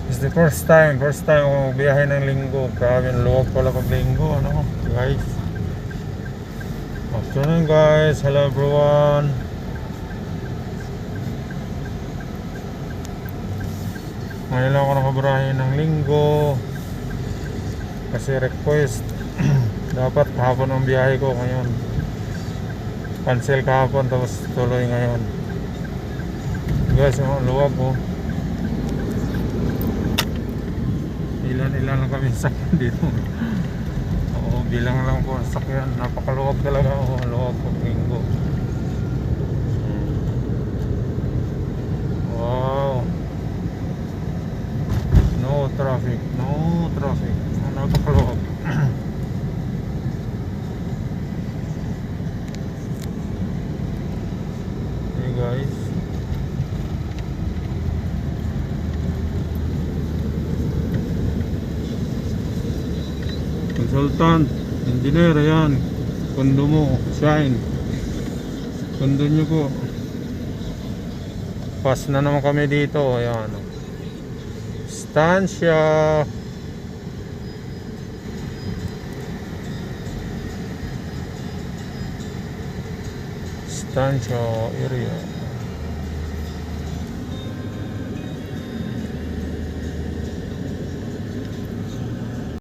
It's the first time ako biyahe ng linggo. Grabe, luwag pala pag linggo, ano, guys. Afternoon, guys. Hello, everyone. Ngayon lang ako nakabrahe ng linggo. Kasi request. Dapat kahapon ang biyahe ko ngayon. Cancel kahapon, tapos tuloy ngayon. Guys, luwag po. Ilan lang kami sakyan dito. Oo, bilang lang po sakyan. Napakaluwag talaga. Oo, luwag po linggo. Wow. No traffic. Napakaluwag. Hey guys. Consultant, engineer, ayan. Kondo mo, shine. Kondo nyo po. Pass na naman kami dito, ayan. Estancia. Estancia area.